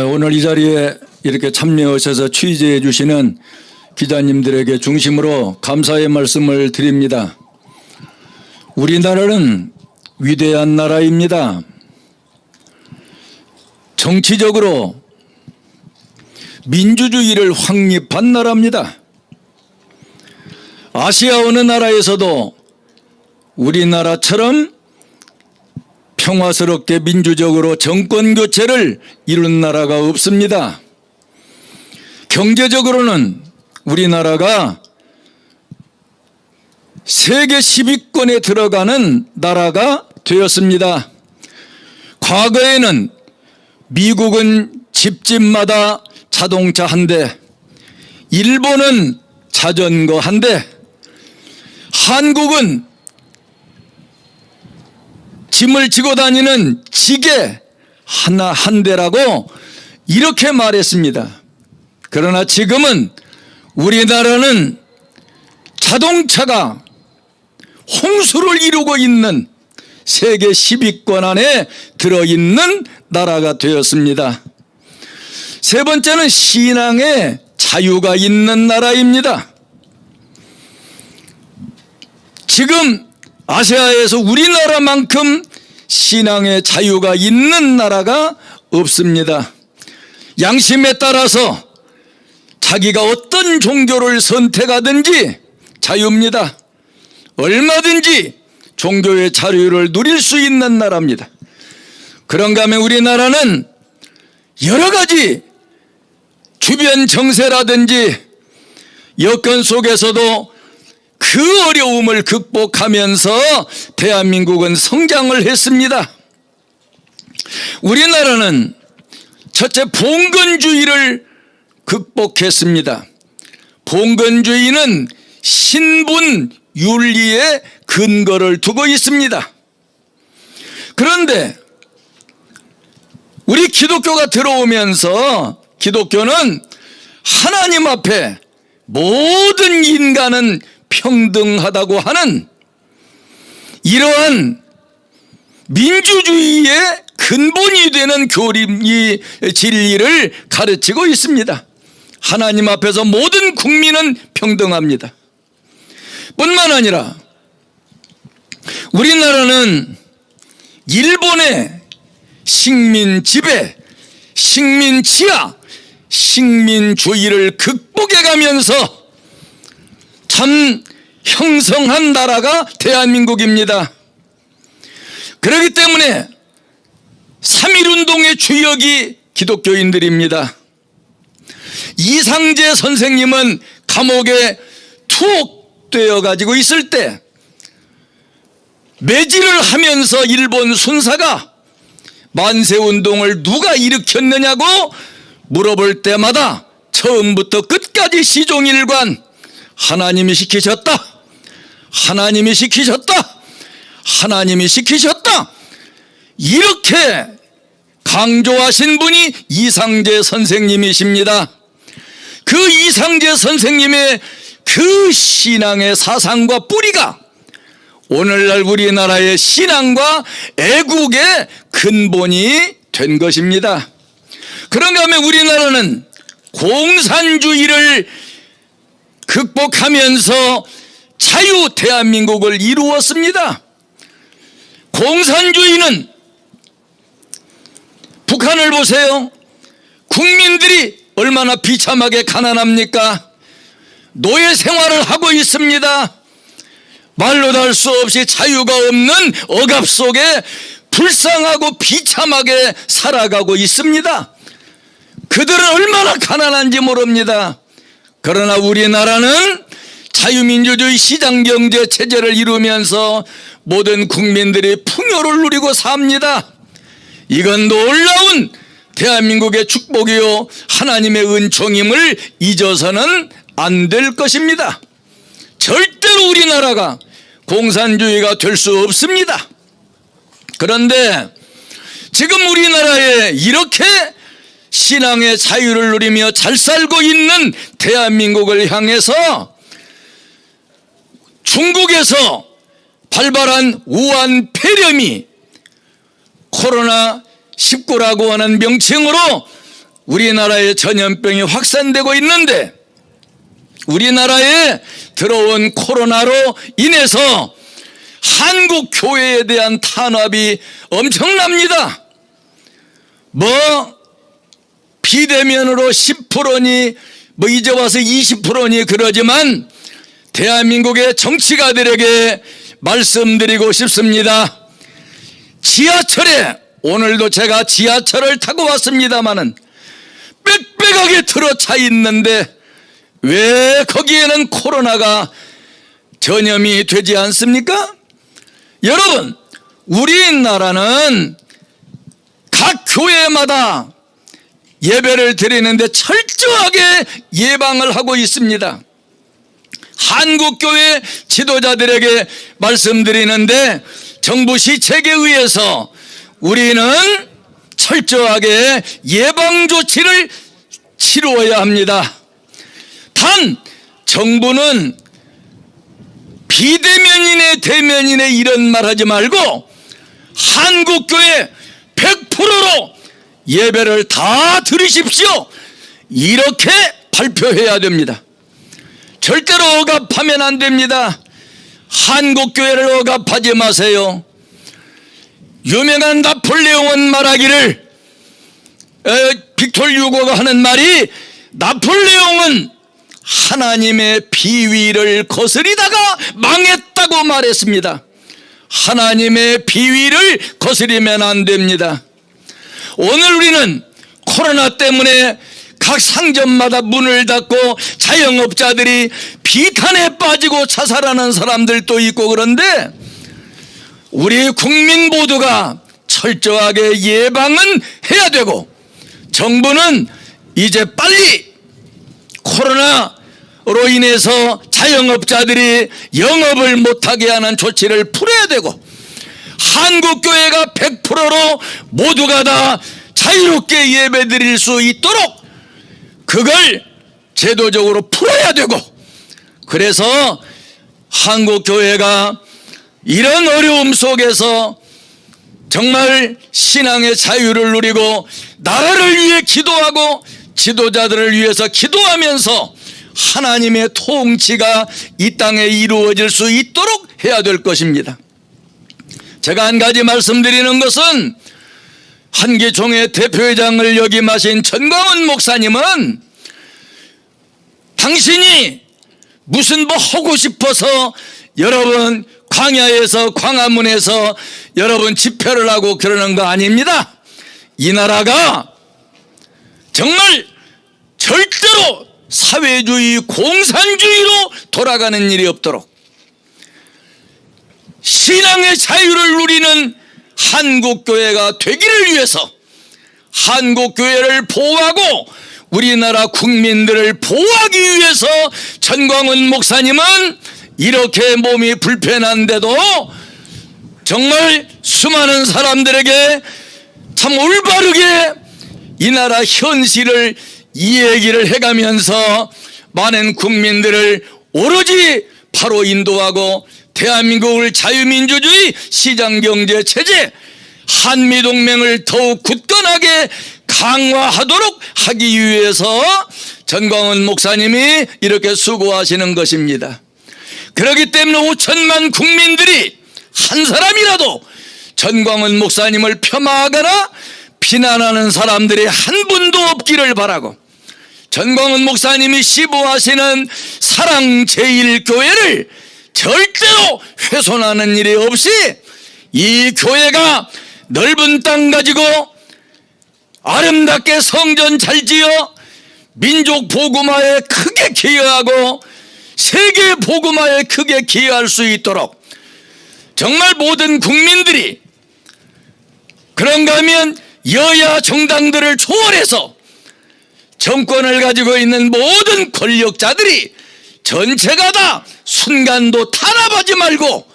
오늘 이 자리에 이렇게 참여하셔서 취재해 주시는 기자님들에게 중심으로 감사의 말씀을 드립니다. 우리나라는 위대한 나라입니다. 정치적으로 민주주의를 확립한 나라입니다. 아시아 어느 나라에서도 우리나라처럼 평화스럽게 민주적으로 정권 교체를 이룬 나라가 없습니다. 경제적으로는 우리나라가 세계 10위권에 들어가는 나라가 되었습니다. 과거에는 미국은 집집마다 자동차 한 대, 일본은 자전거 한 대, 한국은 짐을 지고 다니는 지게 한 대라고 이렇게 말했습니다. 그러나 지금은 우리나라는 자동차가 홍수를 이루고 있는 세계 10위권 안에 들어있는 나라가 되었습니다. 세 번째는 신앙의 자유가 있는 나라입니다. 지금 아시아에서 우리나라만큼 신앙의 자유가 있는 나라가 없습니다. 양심에 따라서 자기가 어떤 종교를 선택하든지 자유입니다. 얼마든지 종교의 자유를 누릴 수 있는 나라입니다. 그런가 하면 우리나라는 여러 가지 주변 정세라든지 여건 속에서도 그 어려움을 극복하면서 대한민국은 성장을 했습니다. 우리나라는 첫째 봉건주의를 극복했습니다. 봉건주의는 신분 윤리에 근거를 두고 있습니다. 그런데 우리 기독교가 들어오면서 기독교는 하나님 앞에 모든 인간은 평등하다고 하는 이러한 민주주의의 근본이 되는 진리를 가르치고 있습니다. 하나님 앞에서 모든 국민은 평등합니다. 뿐만 아니라 우리나라는 일본의 식민 지배, 식민 지하, 식민주의를 극복해 가면서 참 형성한 나라가 대한민국입니다. 그렇기 때문에 3.1운동의 주역이 기독교인들입니다. 이상재 선생님은 감옥에 투옥되어 가지고 있을 때 매질을 하면서 일본 순사가 만세운동을 누가 일으켰느냐고 물어볼 때마다 처음부터 끝까지 시종일관 하나님이 시키셨다, 하나님이 시키셨다, 하나님이 시키셨다, 이렇게 강조하신 분이 이상재 선생님이십니다. 그 이상재 선생님의 그 신앙의 사상과 뿌리가 오늘날 우리나라의 신앙과 애국의 근본이 된 것입니다. 그런가 하면 우리나라는 공산주의를 극복하면서 자유 대한민국을 이루었습니다. 공산주의는 북한을 보세요. 국민들이 얼마나 비참하게 가난합니까? 노예 생활을 하고 있습니다. 말로 다 할 수 없이 자유가 없는 억압 속에 불쌍하고 비참하게 살아가고 있습니다. 그들은 얼마나 가난한지 모릅니다. 그러나 우리나라는 자유민주주의 시장경제 체제를 이루면서 모든 국민들이 풍요를 누리고 삽니다. 이건 놀라운 대한민국의 축복이요 하나님의 은총임을 잊어서는 안 될 것입니다. 절대로 우리나라가 공산주의가 될 수 없습니다. 그런데 지금 우리나라에 이렇게 신앙의 자유를 누리며 잘 살고 있는 대한민국을 향해서 중국에서 발발한 우한 폐렴이 코로나19라고 하는 명칭으로 우리나라에 전염병이 확산되고 있는데 우리나라에 들어온 코로나로 인해서 한국 교회에 대한 탄압이 엄청납니다. 비대면으로 10%니 이제 와서 20%니 그러지만 대한민국의 정치가들에게 말씀드리고 싶습니다. 지하철에 오늘도 제가 지하철을 타고 왔습니다마는 빽빽하게 들어차 있는데 왜 거기에는 코로나가 전염이 되지 않습니까? 여러분, 우리나라는 각 교회마다 예배를 드리는데 철저하게 예방을 하고 있습니다. 한국교회 지도자들에게 말씀드리는데 정부 시책에 의해서 우리는 철저하게 예방 조치를 치루어야 합니다. 단 정부는 비대면이네 대면이네 이런 말 하지 말고 한국교회 100%로 예배를 다 드리십시오 이렇게 발표해야 됩니다. 절대로 억압하면 안 됩니다. 한국교회를 억압하지 마세요. 유명한 나폴레옹은 말하기를 빅톨 휴고가 하는 말이 나폴레옹은 하나님의 비위를 거스리다가 망했다고 말했습니다. 하나님의 비위를 거스리면 안 됩니다. 오늘 우리는 코로나 때문에 각 상점마다 문을 닫고 자영업자들이 비탄에 빠지고 자살하는 사람들도 있고 그런데 우리 국민 모두가 철저하게 예방은 해야 되고 정부는 이제 빨리 코로나로 인해서 자영업자들이 영업을 못하게 하는 조치를 풀어야 되고 한국교회가 100%로 모두가 다 자유롭게 예배드릴 수 있도록 그걸 제도적으로 풀어야 되고 그래서 한국교회가 이런 어려움 속에서 정말 신앙의 자유를 누리고 나라를 위해 기도하고 지도자들을 위해서 기도하면서 하나님의 통치가 이 땅에 이루어질 수 있도록 해야 될 것입니다. 제가 한 가지 말씀드리는 것은 한기총회 대표회장을 역임하신 전광훈 목사님은 당신이 무슨 하고 싶어서 여러분 광야에서 광화문에서 여러분 집회를 하고 그러는 거 아닙니다. 이 나라가 정말 절대로 사회주의 공산주의로 돌아가는 일이 없도록 신앙의 자유를 누리는 한국교회가 되기를 위해서 한국교회를 보호하고 우리나라 국민들을 보호하기 위해서 전광훈 목사님은 이렇게 몸이 불편한데도 정말 수많은 사람들에게 참 올바르게 이 나라 현실을 이 얘기를 해가면서 많은 국민들을 오로지 바로 인도하고 대한민국을 자유민주주의 시장경제 체제 한미동맹을 더욱 굳건하게 강화하도록 하기 위해서 전광훈 목사님이 이렇게 수고하시는 것입니다. 그렇기 때문에 5천만 국민들이 한 사람이라도 전광훈 목사님을 폄하하거나 비난하는 사람들이 한 분도 없기를 바라고 전광훈 목사님이 시보하시는 사랑제일교회를 절대로 훼손하는 일이 없이 이 교회가 넓은 땅 가지고 아름답게 성전 잘 지어 민족 복음화에 크게 기여하고 세계 복음화에 크게 기여할 수 있도록 정말 모든 국민들이 그런가 하면 여야 정당들을 초월해서 정권을 가지고 있는 모든 권력자들이 전체가 다 순간도 탄압하지 말고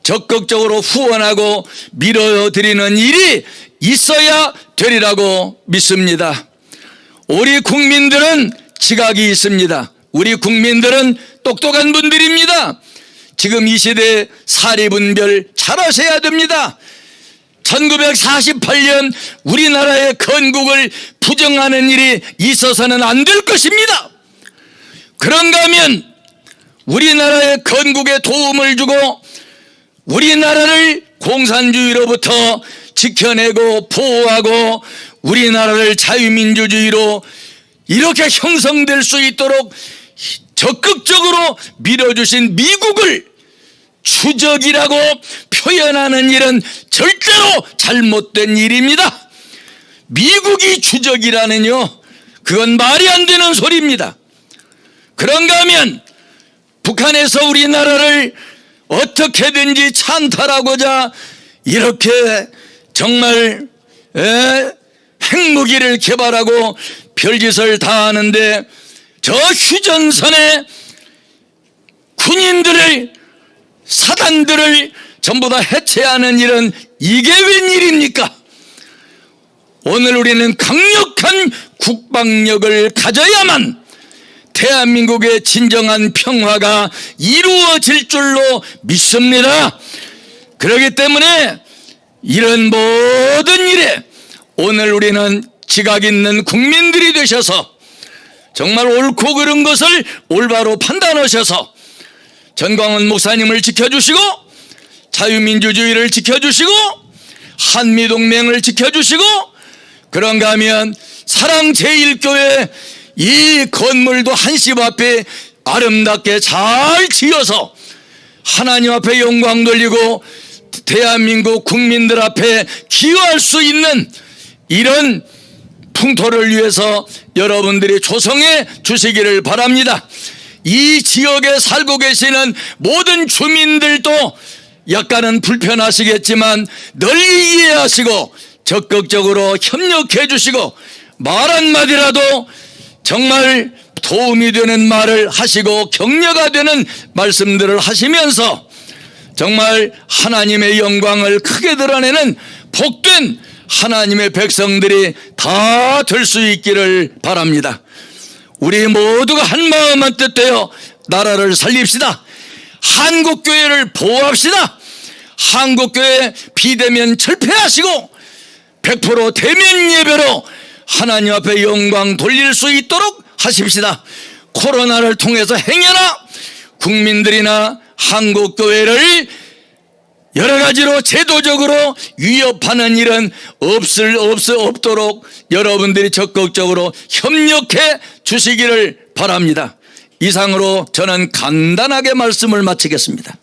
적극적으로 후원하고 밀어드리는 일이 있어야 되리라고 믿습니다. 우리 국민들은 지각이 있습니다. 우리 국민들은 똑똑한 분들입니다. 지금 이 시대 사리분별 잘하셔야 됩니다. 1948년 우리나라의 건국을 부정하는 일이 있어서는 안 될 것입니다. 그런가 하면 우리나라의 건국에 도움을 주고 우리나라를 공산주의로부터 지켜내고 보호하고 우리나라를 자유민주주의로 이렇게 형성될 수 있도록 적극적으로 밀어주신 미국을 추적이라고 표현하는 일은 절대로 잘못된 일입니다. 미국이 추적이라는요, 그건 말이 안 되는 소리입니다. 그런가 하면 북한에서 우리나라를 어떻게든지 찬탈하고자 이렇게 정말 핵무기를 개발하고 별짓을 다 하는데 저 휴전선에 군인들을 사단들을 전부 다 해체하는 일은 이게 웬일입니까? 오늘 우리는 강력한 국방력을 가져야만 대한민국의 진정한 평화가 이루어질 줄로 믿습니다. 그렇기 때문에 이런 모든 일에 오늘 우리는 지각 있는 국민들이 되셔서 정말 옳고 그른 것을 올바로 판단하셔서 전광훈 목사님을 지켜주시고 자유민주주의를 지켜주시고 한미동맹을 지켜주시고 그런가 하면 사랑 제1교회 이 건물도 한시 앞에 아름답게 잘 지어서 하나님 앞에 영광 돌리고 대한민국 국민들 앞에 기여할 수 있는 이런 풍토를 위해서 여러분들이 조성해 주시기를 바랍니다. 이 지역에 살고 계시는 모든 주민들도 약간은 불편하시겠지만 널리 이해하시고 적극적으로 협력해 주시고 말 한마디라도 정말 도움이 되는 말을 하시고 격려가 되는 말씀들을 하시면서 정말 하나님의 영광을 크게 드러내는 복된 하나님의 백성들이 다 될 수 있기를 바랍니다. 우리 모두가 한 마음 한 뜻 되어 나라를 살립시다. 한국교회를 보호합시다. 한국교회 비대면 철폐하시고 100% 대면 예배로 하나님 앞에 영광 돌릴 수 있도록 하십시다. 코로나를 통해서 행여나 국민들이나 한국교회를 여러 가지로 제도적으로 위협하는 일은 없도록 여러분들이 적극적으로 협력해 주시기를 바랍니다. 이상으로 저는 간단하게 말씀을 마치겠습니다.